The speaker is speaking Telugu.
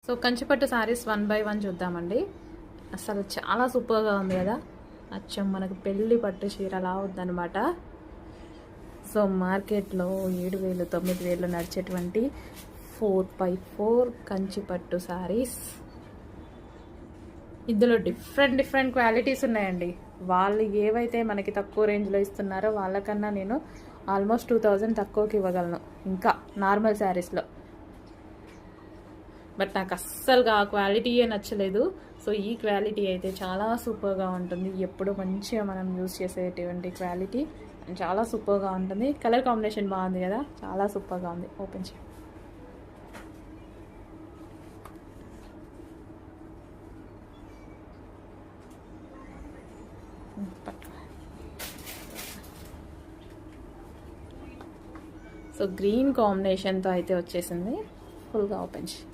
సో కంచిపట్టు సారీస్ 1 by 1 చూద్దామండి. అసలు చాలా సూపర్గా ఉంది కదా. అచ్చం మనకు పెళ్ళి పట్టు చీర అలా ఉందన్నమాట. సో మార్కెట్లో 7,000 9,000 నడిచేటువంటి 4x4 కంచిపట్టు సారీస్. ఇందులో డిఫరెంట్ క్వాలిటీస్ ఉన్నాయండి. వాళ్ళు ఏవైతే మనకి తక్కువ రేంజ్లో ఇస్తున్నారో వాళ్ళకన్నా నేను ఆల్మోస్ట్ 2000 తక్కువకి ఇవ్వగలను ఇంకా నార్మల్ శారీస్లో. బట్ నాకు అస్సలుగా ఆ క్వాలిటీయే నచ్చలేదు. సో ఈ క్వాలిటీ అయితే చాలా సూపర్గా ఉంటుంది. ఎప్పుడు మంచిగా మనం యూజ్ చేసేటువంటి క్వాలిటీ చాలా సూపర్గా ఉంటుంది. కలర్ కాంబినేషన్ బాగుంది కదా, చాలా సూపర్గా ఉంది. ఓపెన్ చేయండి. సో గ్రీన్ కాంబినేషన్తో అయితే వచ్చేసింది. ఫుల్గా ఓపెన్ చేయండి.